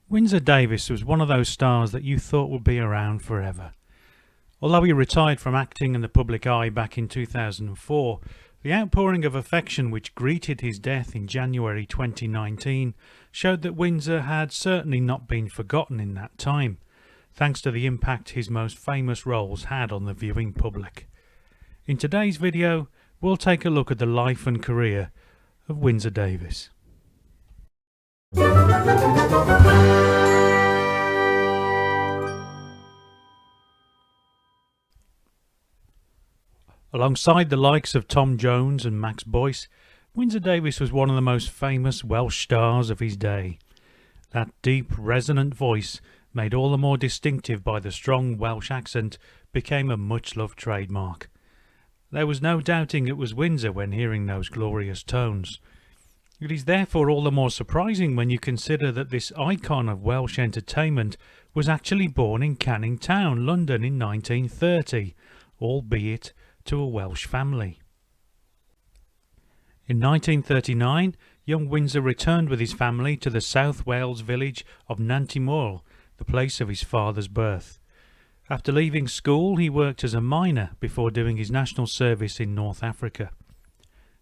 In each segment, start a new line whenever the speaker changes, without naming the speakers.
Windsor Davies was one of those stars that you thought would be around forever. Although he retired from acting in the public eye back in 2004, the outpouring of affection which greeted his death in January 2019 showed that Windsor had certainly not been forgotten in that time, thanks to the impact his most famous roles had on the viewing public. In today's video, we'll take a look at the life and career of Windsor Davies. Alongside the likes of Tom Jones and Max Boyce, Windsor Davies was one of the most famous Welsh stars of his day. That deep, resonant voice, made all the more distinctive by the strong Welsh accent, became a much-loved trademark. There was no doubting it was Windsor when hearing those glorious tones. It is therefore all the more surprising when you consider that this icon of Welsh entertainment was actually born in Canning Town, London in 1930, albeit to a Welsh family. In 1939, young Windsor returned with his family to the South Wales village of Nantymor, the place of his father's birth. After leaving school, he worked as a miner before doing his national service in North Africa.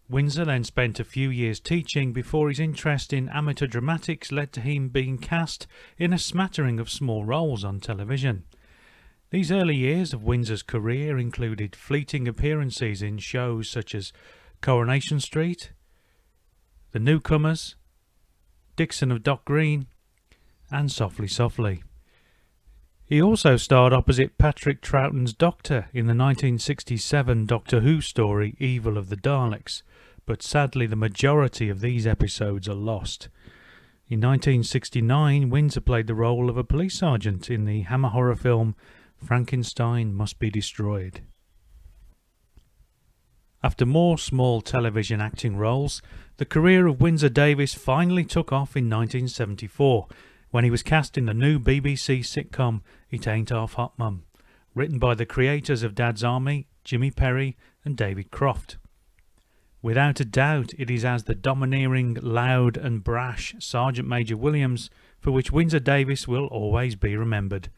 Windsor then spent a few years teaching before his interest in amateur dramatics led to him being cast in a smattering of small roles on television. These early years of Windsor's career included fleeting appearances in shows such as Coronation Street, The Newcomers, Dixon of Dock Green, and Softly Softly. He also starred opposite Patrick Troughton's Doctor in the 1967 Doctor Who story Evil of the Daleks, but sadly the majority of these episodes are lost. In 1969, Windsor played the role of a police sergeant in the Hammer horror film Frankenstein Must Be Destroyed. After more small television acting roles, the career of Windsor Davies finally took off in 1974, when he was cast in the new BBC sitcom It Ain't Half Hot Mum, written by the creators of Dad's Army, Jimmy Perry and David Croft. Without a doubt, it is as the domineering, loud and brash Sergeant Major Williams for which Windsor Davies will always be remembered.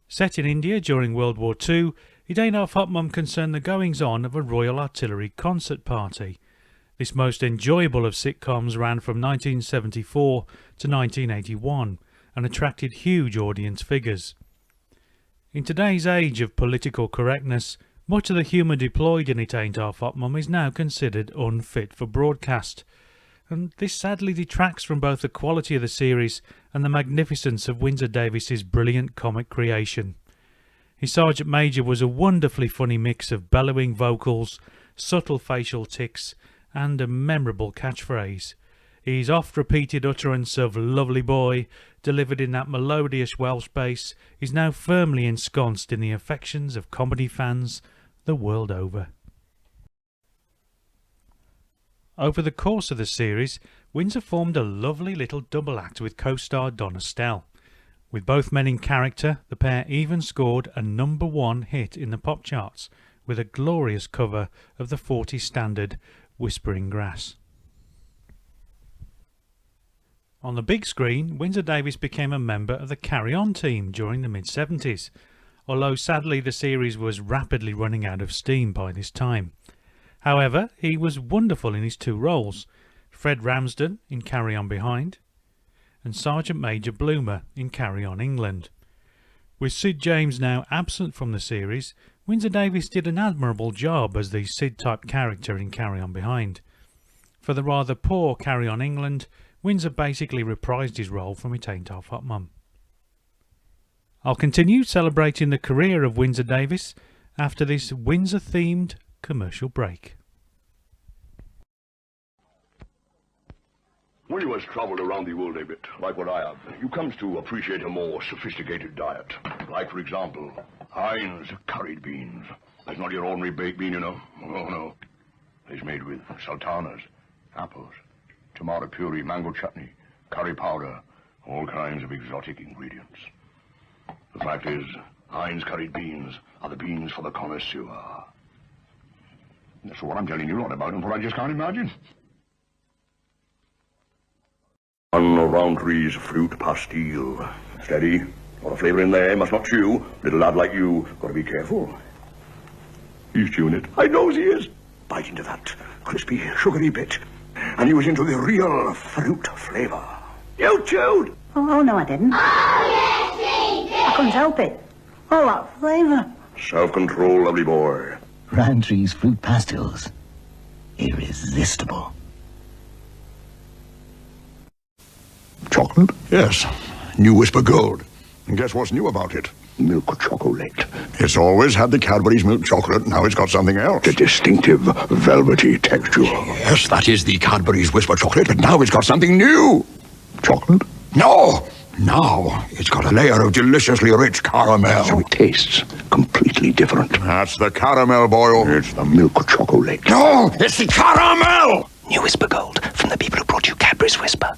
Set in India during World War II, It Ain't Half Hot Mum concerned the goings-on of a Royal Artillery concert party. This most enjoyable of sitcoms ran from 1974 to 1981 and attracted huge audience figures. In today's age of political correctness, much of the humour deployed in It Ain't Half Hot Mum is now considered unfit for broadcast, and this sadly detracts from both the quality of the series and the magnificence of Windsor Davies's brilliant comic creation. His Sergeant Major was a wonderfully funny mix of bellowing vocals, subtle facial tics, and a memorable catchphrase. His oft-repeated utterance of "lovely boy," delivered in that melodious Welsh bass, is now firmly ensconced in the affections of comedy fans the world over. Over the course of the series, Windsor formed a lovely little double act with co-star Donna Estelle. With both men in character, the pair even scored a #1 hit in the pop charts with a glorious cover of the 40s standard Whispering Grass. On the big screen, Windsor Davies became a member of the Carry On team during the mid-70s, although sadly the series was rapidly running out of steam by this time. However, he was wonderful in his two roles, Fred Ramsden in Carry On Behind and Sergeant Major Bloomer in Carry On England. With Sid James now absent from the series, Windsor Davies did an admirable job as the Sid-type character in Carry On Behind. For the rather poor Carry On England, Windsor basically reprised his role from It Ain't Half Hot Mum. I'll continue celebrating the career of Windsor Davies after this Windsor-themed commercial break.
When you has travelled around the world a bit, like what I have, you comes to appreciate a more sophisticated diet. Like, for example, Heinz curried beans. That's not your ordinary baked bean, you know. Oh, no. It's made with sultanas, apples, tomato puree, mango chutney, curry powder, all kinds of exotic ingredients. The fact is, Heinz curried beans are the beans for the connoisseur. That's what I'm telling you a lot about, and what I just can't imagine. On Roundtree's fruit pastille. Steady. Got a flavour in there, must not chew. Little lad like you, gotta be careful. He's chewing it. I knows he is. Bite into that crispy, sugary bit. And he was into the real fruit flavour. You chewed!
Oh, no, I didn't.
Oh, yes, he did.
I couldn't help it. Oh, that flavour.
Self-control, lovely boy.
Roundtree's fruit pastilles. Irresistible.
Chocolate? Yes. New Whisper Gold. And guess what's new about it? Milk chocolate. It's always had the Cadbury's milk chocolate, now it's got something else. The distinctive velvety texture. Yes, that is the Cadbury's Whisper chocolate, but now it's got something new. Chocolate? No! Now it's got a layer of deliciously rich caramel. So it tastes completely different. That's the caramel, boy. It's the milk chocolate. No! It's the caramel!
New Whisper Gold from the people who brought you Cadbury's Whisper.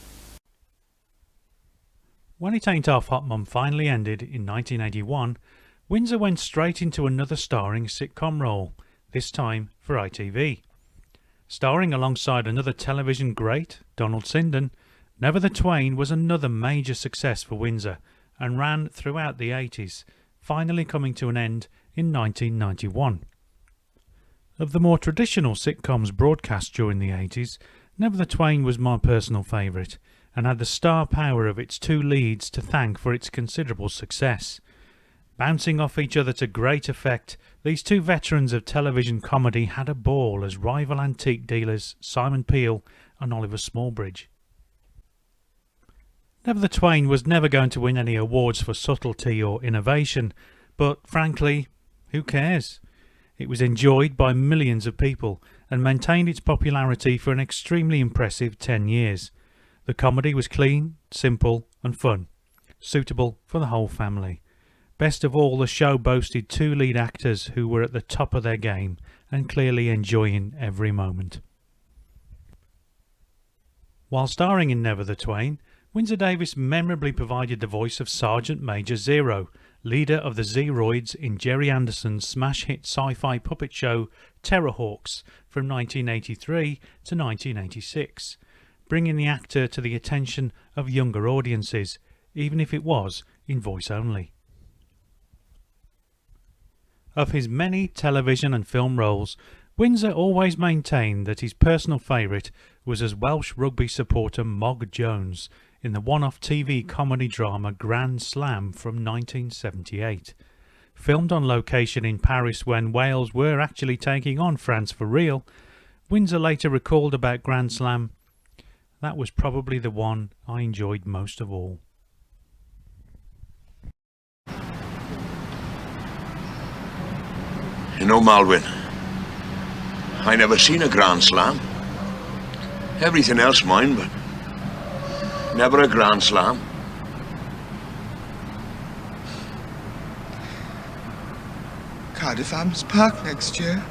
When It Ain't Half Hot Mum finally ended in 1981, Windsor went straight into another starring sitcom role, this time for ITV. Starring alongside another television great, Donald Sinden, Never the Twain was another major success for Windsor and ran throughout the 80s, finally coming to an end in 1991. Of the more traditional sitcoms broadcast during the 80s, Never the Twain was my personal favourite, and had the star power of its two leads to thank for its considerable success. Bouncing off each other to great effect, these two veterans of television comedy had a ball as rival antique dealers Simon Peel and Oliver Smallbridge. Never the Twain was never going to win any awards for subtlety or innovation, but frankly, who cares? It was enjoyed by millions of people and maintained its popularity for an extremely impressive 10 years. The comedy was clean, simple and fun, suitable for the whole family. Best of all, the show boasted two lead actors who were at the top of their game and clearly enjoying every moment. While starring in Never the Twain, Windsor Davies memorably provided the voice of Sergeant Major Zero, leader of the Zeroids in Jerry Anderson's smash hit sci-fi puppet show Terrorhawks from 1983 to 1986, bringing the actor to the attention of younger audiences, even if it was in voice only. Of his many television and film roles, Windsor always maintained that his personal favourite was as Welsh rugby supporter Mog Jones in the one-off TV comedy drama Grand Slam from 1978. Filmed on location in Paris when Wales were actually taking on France for real, Windsor later recalled about Grand Slam, "That was probably the one I enjoyed most of all."
You know, Malwyn, I never seen a Grand Slam. Everything else mine, but never a Grand Slam.
Cardiff Arms Park next year.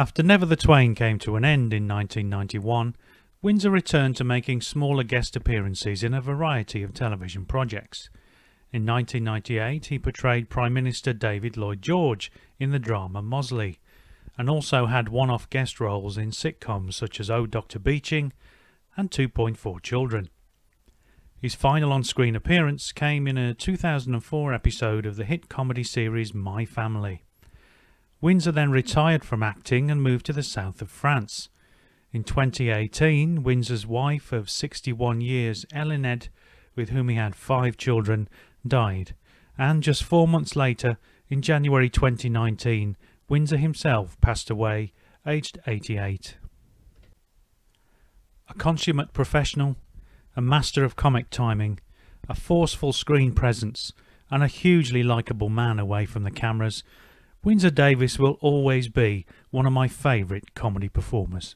After Never the Twain came to an end in 1991, Windsor returned to making smaller guest appearances in a variety of television projects. In 1998 he portrayed Prime Minister David Lloyd George in the drama Mosley, and also had one-off guest roles in sitcoms such as Oh Dr. Beeching and 2.4 Children. His final on-screen appearance came in a 2004 episode of the hit comedy series My Family. Windsor then retired from acting and moved to the south of France. In 2018, Windsor's wife of 61 years, Elined, with whom he had 5 children, died, and just 4 months later, in January 2019, Windsor himself passed away, aged 88. A consummate professional, a master of comic timing, a forceful screen presence, and a hugely likeable man away from the cameras, Windsor Davies will always be one of my favourite comedy performers.